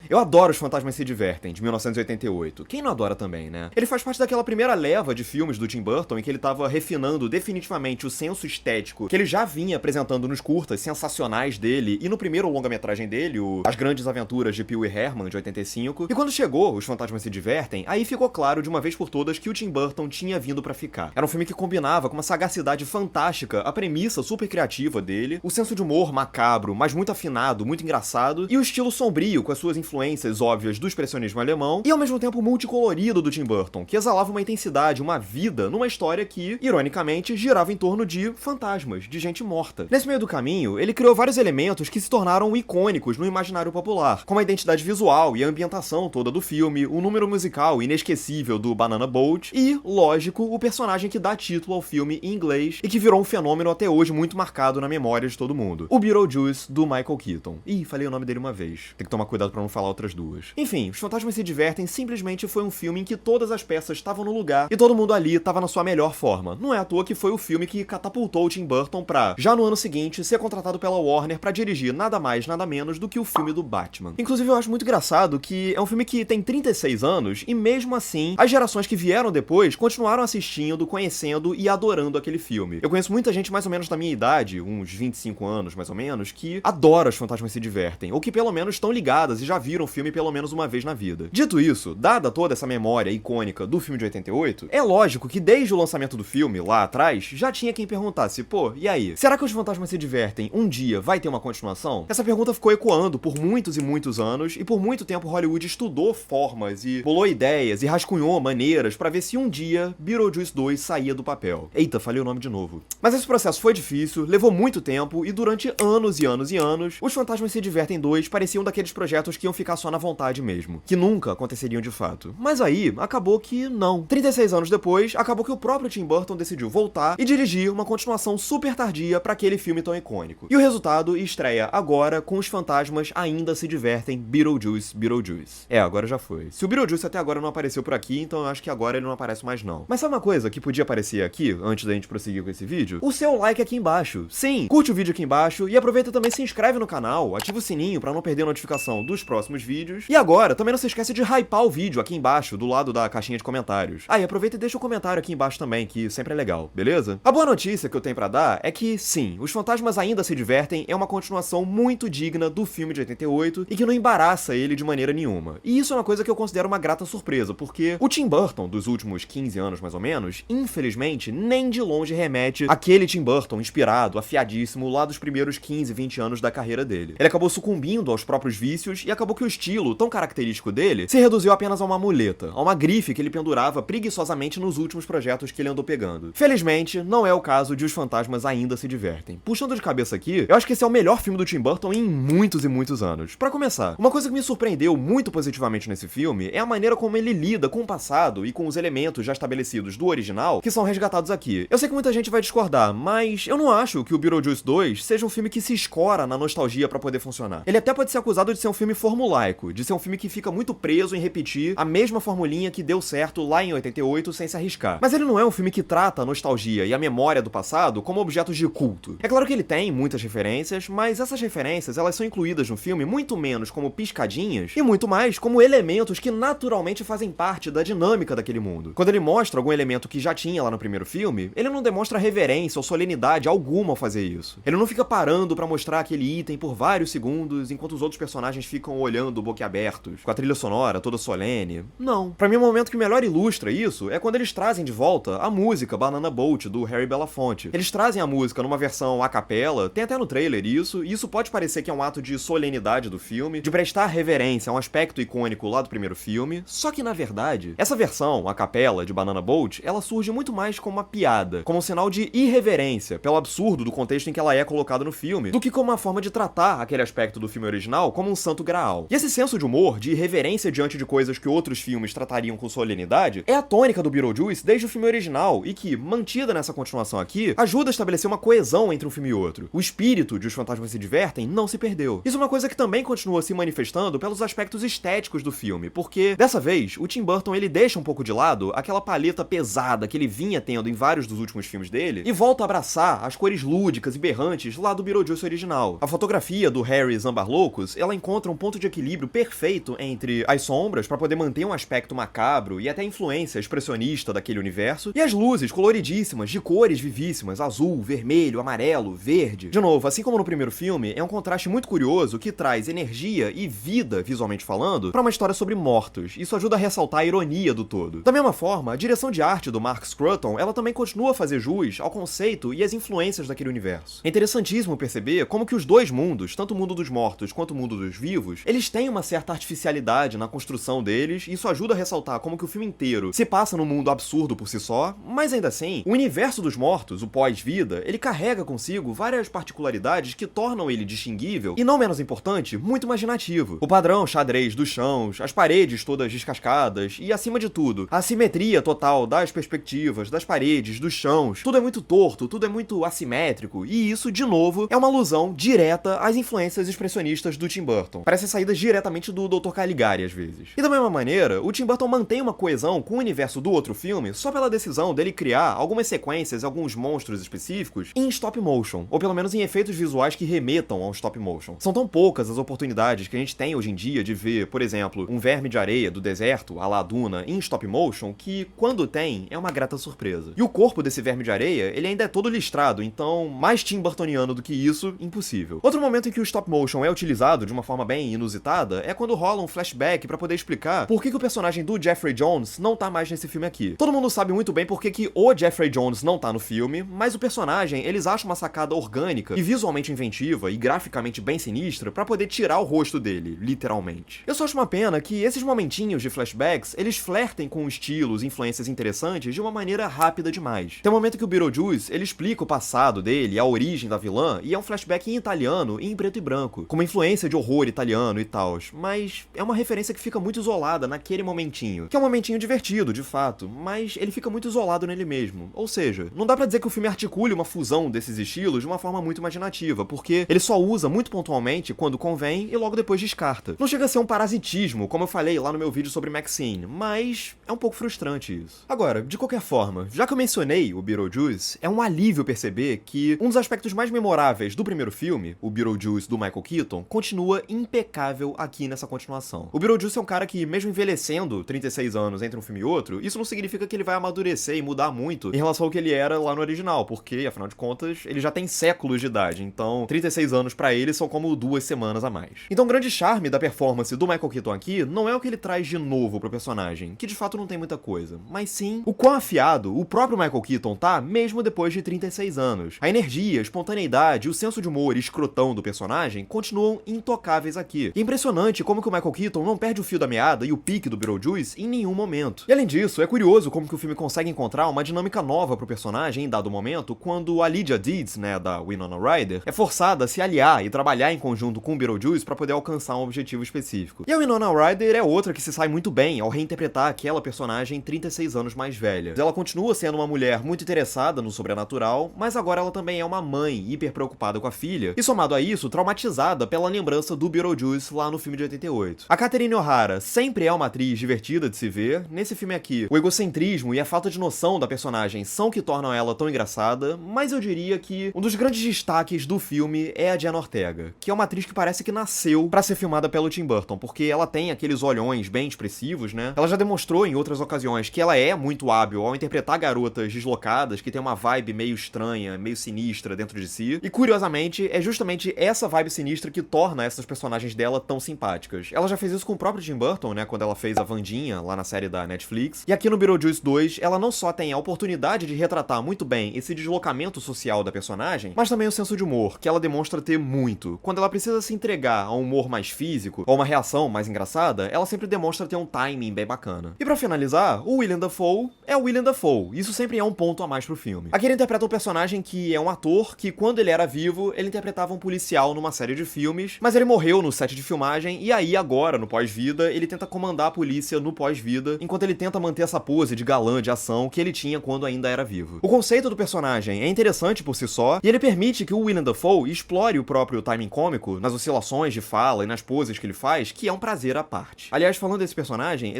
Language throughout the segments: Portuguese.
Eu adoro Os Fantasmas Se Divertem, de 1988. Quem não adora também, né? Ele faz parte daquela primeira leva de filmes do Tim Burton em que ele tava refinando definitivamente o senso estético que ele já vinha apresentando nos curtas sensacionais dele e no primeiro longa-metragem dele, o As Grandes Aventuras de Pee Wee Herman, de 85. E quando chegou Os Fantasmas Se Divertem, aí ficou claro de uma vez por todas que o Tim Burton tinha vindo pra ficar. Era um filme que combinava com uma sagacidade fantástica a premissa super criativa dele, o senso de humor macabro, mas muito afinado, muito engraçado, e o estilo sombrio com as suas influências óbvias do expressionismo alemão, e ao mesmo tempo multicolorido do Tim Burton, que exalava uma intensidade, uma vida numa história que, ironicamente, girava em torno de fantasmas, de gente morta. Nesse meio do caminho, ele criou vários elementos que se tornaram icônicos no imaginário popular, como a identidade visual e a ambientação toda do filme, o número musical inesquecível do Banana Boat e, lógico, o personagem que dá título ao filme em inglês e que virou um fenômeno até hoje muito marcado na memória de todo mundo. O Beetlejuice, do Michael Keaton. Ih, falei o nome dele uma vez. Tem que tomar cuidado pra não falar outras duas. Enfim, Os Fantasmas Se Divertem simplesmente foi um filme em que todas as peças estavam no lugar e todo mundo ali estava na sua melhor forma. Não é à toa que foi o filme que catapultou o Tim Burton pra, já no ano seguinte, ser contratado pela Warner pra dirigir nada mais, nada menos do que o filme do Batman. Inclusive, eu acho muito engraçado que é um filme que tem 36 anos e mesmo assim, as gerações que vieram depois continuaram assistindo, conhecendo e adorando aquele filme. Eu conheço muita gente mais ou menos da minha idade, uns 25 anos mais ou menos, que adora Os Fantasmas Se Divertem, ou que pelo menos estão ligadas e já viram o filme pelo menos uma vez na vida. Dito isso, dada toda essa memória icônica do filme de 88, é lógico que desde o lançamento do filme, lá atrás, já tinha quem perguntasse, pô, e aí? Será que Os Fantasmas Se Divertem um dia vai ter uma continuação? Essa pergunta ficou ecoando por muitos e muitos anos, e por muito tempo Hollywood estudou formas e bolou ideias e rascunhou maneiras pra ver se um dia Beetlejuice 2 saía do papel. Eita, falei o nome de novo. Mas esse processo foi difícil, levou muito tempo, e durante anos e anos e anos, Os Fantasmas Se Divertem 2 pareciam daqueles projetos que iam ficar só na vontade mesmo, que nunca aconteceriam de fato. Mas aí, acabou que não. 36 anos depois, acabou que o próprio Tim Burton decidiu voltar e dirigir uma continuação super tardia pra aquele filme tão icônico. E o resultado estreia agora com Os Fantasmas Ainda Se Divertem, Beetlejuice, Beetlejuice. É, agora já foi. Se o Beetlejuice até agora não apareceu por aqui, então eu acho que agora ele não aparece mais não. Mas sabe uma coisa que podia aparecer aqui, antes da gente prosseguir com esse vídeo? O seu like aqui embaixo. Sim, curte o vídeo aqui embaixo e aproveita também, se inscreve no canal, ativa o sininho pra não perder a notificação dos próximos vídeos. E agora, também não se esquece de hypar o vídeo aqui embaixo, do lado da caixinha de comentários. Ah, e aproveita e deixa o comentário aqui embaixo também, que sempre é legal, beleza? A boa notícia que eu tenho pra dar é que, sim, Os Fantasmas Ainda Se Divertem é uma continuação muito digna do filme de 88 e que não embaraça ele de maneira nenhuma. E isso é uma coisa que eu considero uma grata surpresa, porque o Tim Burton dos últimos 15 anos mais ou menos, infelizmente, nem de longe remete àquele Tim Burton inspirado, afiadíssimo lá dos primeiros 15, 20 anos da carreira dele. Ele acabou sucumbindo aos próprios vícios e acabou que o estilo tão característico dele se reduziu apenas a uma muleta, a uma grife que ele pendurava preguiçosamente nos últimos projetos que ele andou pegando. Felizmente, não é o caso de Os Fantasmas Ainda Se Divertem. Puxando de cabeça aqui, eu acho que esse é o melhor filme do Tim Burton em muitos e muitos anos. Pra começar, uma coisa que me surpreendeu muito positivamente nesse filme é a maneira como ele lida com o passado e com os elementos já estabelecidos do original que são resgatados aqui. Eu sei que muita gente vai discordar, mas eu não acho que o Beetlejuice 2 seja um filme que se escora na nostalgia pra poder funcionar. Ele até pode ser acusado de ser um filme formulaico, de ser um filme que fica muito preso em repetir a mesma formulinha que deu certo lá em 88 sem se arriscar. Mas ele não é um filme que trata a nostalgia e a memória do passado como objetos de culto. É claro que ele tem muitas referências, mas essas referências elas são incluídas no filme muito menos como piscadinhas e muito mais como elementos que naturalmente fazem parte da dinâmica daquele mundo. Quando ele mostra algum elemento que já tinha lá no primeiro filme, ele não demonstra reverência ou solenidade alguma ao fazer isso. Ele não fica parando pra mostrar aquele item por vários segundos enquanto os outros personagens ficam olhando boquiabertos, com a trilha sonora toda solene. Não. Pra mim, o momento que melhor ilustra isso é quando eles trazem de volta a música Banana Boat, do Harry Belafonte. Eles trazem a música numa versão a capela, tem até no trailer isso, e isso pode parecer que é um ato de solenidade do filme, de prestar reverência a um aspecto icônico lá do primeiro filme, só que na verdade, essa versão, a capela de Banana Boat, ela surge muito mais como uma piada, como um sinal de irreverência, pelo absurdo do contexto em que ela é colocada no filme, do que como uma forma de tratar aquele aspecto do filme original como um santo graal. E esse senso de humor, de irreverência diante de coisas que outros filmes tratariam com solenidade, é a tônica do Beetlejuice desde o filme original, e que, mantida nessa continuação aqui, ajuda a estabelecer uma coesão entre um filme e outro. O espírito de Os Fantasmas Se Divertem não se perdeu. Isso é uma coisa que também continua se manifestando pelos aspectos estéticos do filme, porque, dessa vez, o Tim Burton ele deixa um pouco de lado aquela paleta pesada que ele vinha tendo em vários dos últimos filmes dele, e volta a abraçar as cores lúdicas e berrantes lá do Beetlejuice original. A fotografia do Harry Zambarloucos, ela encontra um ponto de equilíbrio equilíbrio perfeito entre as sombras, pra poder manter um aspecto macabro e até a influência expressionista daquele universo, e as luzes coloridíssimas, de cores vivíssimas, azul, vermelho, amarelo, verde. De novo, assim como no primeiro filme, é um contraste muito curioso que traz energia e vida, visualmente falando, pra uma história sobre mortos. Isso ajuda a ressaltar a ironia do todo. Da mesma forma, a direção de arte do Mark Scruton, ela também continua a fazer jus ao conceito e às influências daquele universo. É interessantíssimo perceber como que os dois mundos, tanto o mundo dos mortos quanto o mundo dos vivos, eles têm uma certa artificialidade na construção deles, e isso ajuda a ressaltar como que o filme inteiro se passa num mundo absurdo por si só, mas ainda assim, o universo dos mortos, o pós-vida, ele carrega consigo várias particularidades que tornam ele distinguível e, não menos importante, muito imaginativo. O padrão xadrez dos chãos, as paredes todas descascadas e, acima de tudo, a simetria total das perspectivas, das paredes, dos chãos, tudo é muito torto, tudo é muito assimétrico, e isso, de novo, é uma alusão direta às influências expressionistas do Tim Burton. Parecem saídas diretamente do Dr. Caligari, às vezes. E da mesma maneira, o Tim Burton mantém uma coesão com o universo do outro filme só pela decisão dele criar algumas sequências e alguns monstros específicos em stop motion, ou pelo menos em efeitos visuais que remetam ao stop motion. São tão poucas as oportunidades que a gente tem hoje em dia de ver, por exemplo, um verme de areia do deserto, à la Duna, em stop motion, que, quando tem, é uma grata surpresa. E o corpo desse verme de areia, ele ainda é todo listrado, então, mais Tim Burtoniano do que isso, impossível. Outro momento em que o stop motion é utilizado de uma forma bem inusitada é quando rola um flashback pra poder explicar por que o personagem do Jeffrey Jones não tá mais nesse filme aqui. Todo mundo sabe muito bem por que o Jeffrey Jones não tá no filme, mas o personagem, eles acham uma sacada orgânica e visualmente inventiva e graficamente bem sinistra pra poder tirar o rosto dele, literalmente. Eu só acho uma pena que esses momentinhos de flashbacks, eles flertem com estilos e influências interessantes de uma maneira rápida demais. Tem um momento que o Beetlejuice, ele explica o passado dele, a origem da vilã, e é um flashback em italiano e em preto e branco, com uma influência de horror italiano e tal, mas é uma referência que fica muito isolada naquele momentinho, que é um momentinho divertido, de fato, mas ele fica muito isolado nele mesmo. Ou seja, não dá pra dizer que o filme articule uma fusão desses estilos de uma forma muito imaginativa, porque ele só usa muito pontualmente quando convém e logo depois descarta. Não chega a ser um parasitismo, como eu falei lá no meu vídeo sobre Maxine, mas é um pouco frustrante isso. Agora, de qualquer forma, já que eu mencionei o Beetlejuice, é um alívio perceber que um dos aspectos mais memoráveis do primeiro filme, o Beetlejuice do Michael Keaton, continua impecável aqui nessa continuação. O Beetlejuice é um cara que, mesmo envelhecendo 36 anos entre um filme e outro, isso não significa que ele vai amadurecer e mudar muito em relação ao que ele era lá no original, porque, afinal de contas, ele já tem séculos de idade, então 36 anos pra ele são como 2 semanas a mais. Então o grande charme da performance do Michael Keaton aqui não é o que ele traz de novo pro personagem, que de fato não tem muita coisa, mas sim o quão afiado o próprio Michael Keaton tá, mesmo depois de 36 anos. A energia, a espontaneidade e o senso de humor e escrotão do personagem continuam intocáveis aqui. E é impressionante como que o Michael Keaton não perde o fio da meada e o pique do Beetlejuice em nenhum momento. E além disso, é curioso como que o filme consegue encontrar uma dinâmica nova pro personagem em dado momento, quando a Lydia Deeds, da Winona Ryder, é forçada a se aliar e trabalhar em conjunto com o Beetlejuice pra poder alcançar um objetivo específico. E a Winona Ryder é outra que se sai muito bem ao reinterpretar aquela personagem 36 anos mais velha. Ela continua sendo uma mulher muito interessada no sobrenatural, mas agora ela também é uma mãe hiper preocupada com a filha, e somado a isso, traumatizada pela lembrança do Beetlejuice lá no filme de 88. A Catherine O'Hara sempre é uma atriz divertida de se ver. Nesse filme aqui, o egocentrismo e a falta de noção da personagem são o que tornam ela tão engraçada, mas eu diria que um dos grandes destaques do filme é a Jenna Ortega, que é uma atriz que parece que nasceu pra ser filmada pelo Tim Burton, porque ela tem aqueles olhões bem expressivos, Ela já demonstrou em outras ocasiões que ela é muito hábil ao interpretar garotas deslocadas, que tem uma vibe meio estranha, meio sinistra dentro de si, e curiosamente, é justamente essa vibe sinistra que torna essas personagens dela tão simpáticas. Ela já fez isso com o próprio Tim Burton, quando ela fez a Wandinha lá na série da Netflix, e aqui no Beetlejuice 2, ela não só tem a oportunidade de retratar muito bem esse deslocamento social da personagem, mas também o senso de humor, que ela demonstra ter muito. Quando ela precisa se entregar a um humor mais físico, ou uma reação mais engraçada, ela sempre demonstra ter um timing bem bacana. E pra finalizar, o Willem Dafoe é o Willem Dafoe, isso sempre é um ponto a mais pro filme. Aqui ele interpreta um personagem que é um ator que, quando ele era vivo, ele interpretava um policial numa série de filmes, mas ele morreu no set de filmagem, e aí agora, no pós-vida, ele tenta comandar a polícia no pós-vida, enquanto ele tenta manter essa pose de galã de ação que ele tinha quando ainda era vivo. O conceito do personagem é interessante por si só, e ele permite que o Willem Dafoe explore o próprio timing cômico nas oscilações de fala e nas poses que ele faz, que é um prazer à parte. Aliás, falando desse personagem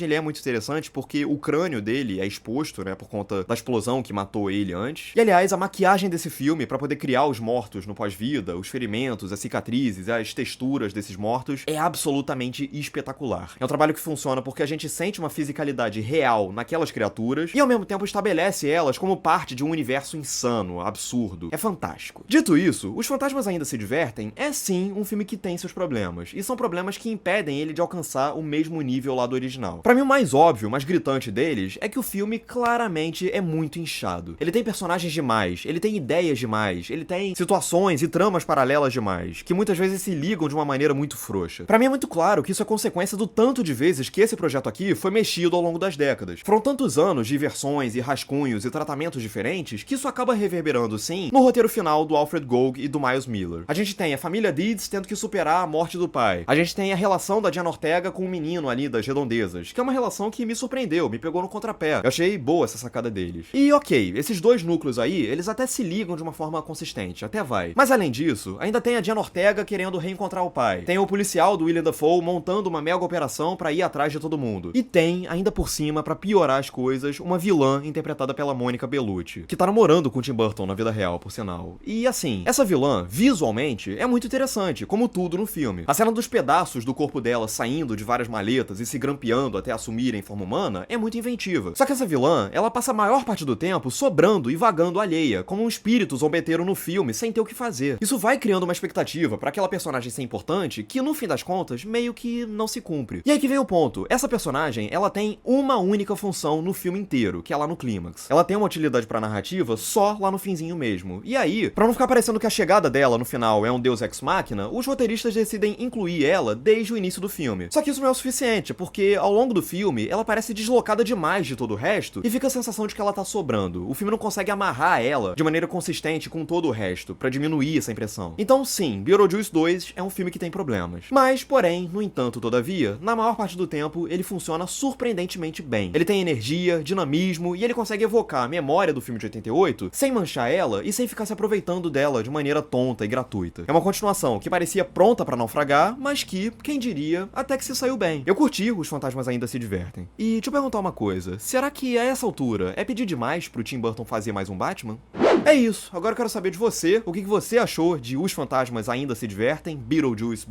ele é muito interessante porque o crânio dele é exposto, por conta da explosão que matou ele antes. E aliás, a maquiagem desse filme, pra poder criar os mortos no pós-vida, os ferimentos, as cicatrizes, as texturas desses mortos é absolutamente espetacular. É um trabalho que funciona porque a gente sente uma fisicalidade real naquelas criaturas e ao mesmo tempo estabelece elas como parte de um universo insano, absurdo. É fantástico. Dito isso, Os Fantasmas Ainda Se Divertem é sim um filme que tem seus problemas, e são problemas que impedem ele de alcançar o mesmo nível lá do original. Pra mim, o mais óbvio, mais gritante deles é que o filme claramente é muito inchado. Ele tem personagens demais, ele tem ideias demais, ele tem situações e tramas paralelas demais, que muitas vezes se ligam de uma maneira muito frouxa. Pra mim é muito claro que isso é consequência do tanto de vezes que esse projeto aqui foi mexido ao longo das décadas. Foram tantos anos de versões e rascunhos e tratamentos diferentes que isso acaba reverberando, sim, no roteiro final do Alfred Gough e do Miles Miller. A gente tem a família Deeds tendo que superar a morte do pai. A gente tem a relação da Diana Ortega com o menino ali das redondezas, que é uma relação que me surpreendeu, me pegou no contrapé. Eu achei boa essa sacada deles. E ok, esses dois núcleos aí, eles até se ligam de uma forma consistente, até vai. Mas além disso, ainda tem a Diana Ortega querendo reencontrar o pai. Tem o policial do William Dafoe montando uma mega operação pra ir atrás de todo mundo. E tem, ainda por cima, pra piorar as coisas, uma vilã interpretada pela Monica Bellucci, que tá namorando com o Tim Burton na vida real, por sinal. E assim, essa vilã, visualmente, é muito interessante, como tudo no filme. A cena dos pedaços do corpo dela saindo de várias maletas e se grampeando até assumirem forma humana é muito inventiva. Só que essa vilã, ela passa a maior parte do tempo sobrando e vagando alheia, como um espírito zombeteiro no filme, sem ter o que fazer. Isso vai criando uma expectativa pra aquela personagem ser importante, que no fim das contas, meio que não se cumpre. E aí que vem o ponto. Essa personagem, ela tem uma única função no filme inteiro, que é lá no clímax. Ela tem uma utilidade pra narrativa só lá no finzinho mesmo. E aí, pra não ficar parecendo que a chegada dela no final é um deus ex machina, os roteiristas decidem incluir ela desde o início do filme. Só que isso não é o suficiente, porque ao longo do filme, ela parece deslocada demais de todo o resto e fica a sensação de que ela tá sobrando. O filme não consegue amarrar ela de maneira consistente com todo o resto, pra diminuir essa impressão. Então sim, Beetlejuice 2 é um filme que tem problemas. Mas, porém, no entanto, todavia, na maior parte do tempo, ele funciona surpreendentemente bem. Ele tem energia, dinamismo e ele consegue evocar a memória do filme de 88 sem manchar ela e sem ficar se aproveitando dela de maneira tonta e gratuita. É uma continuação que parecia pronta pra naufragar, mas que, quem diria, até que se saiu bem. Eu curti Os Fantasmas Ainda Se Divertem. E deixa eu perguntar uma coisa, será que a essa altura é pedir demais pro Tim Burton fazer mais um Batman? É isso, agora eu quero saber de você, o que você achou de Os Fantasmas Ainda Se Divertem, Beetlejuice.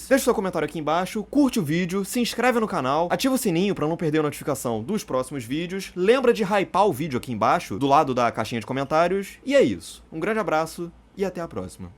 Deixa seu comentário aqui embaixo, curte o vídeo, se inscreve no canal, ativa o sininho pra não perder a notificação dos próximos vídeos, lembra de hypar o vídeo aqui embaixo, do lado da caixinha de comentários, e é isso. Um grande abraço e até a próxima.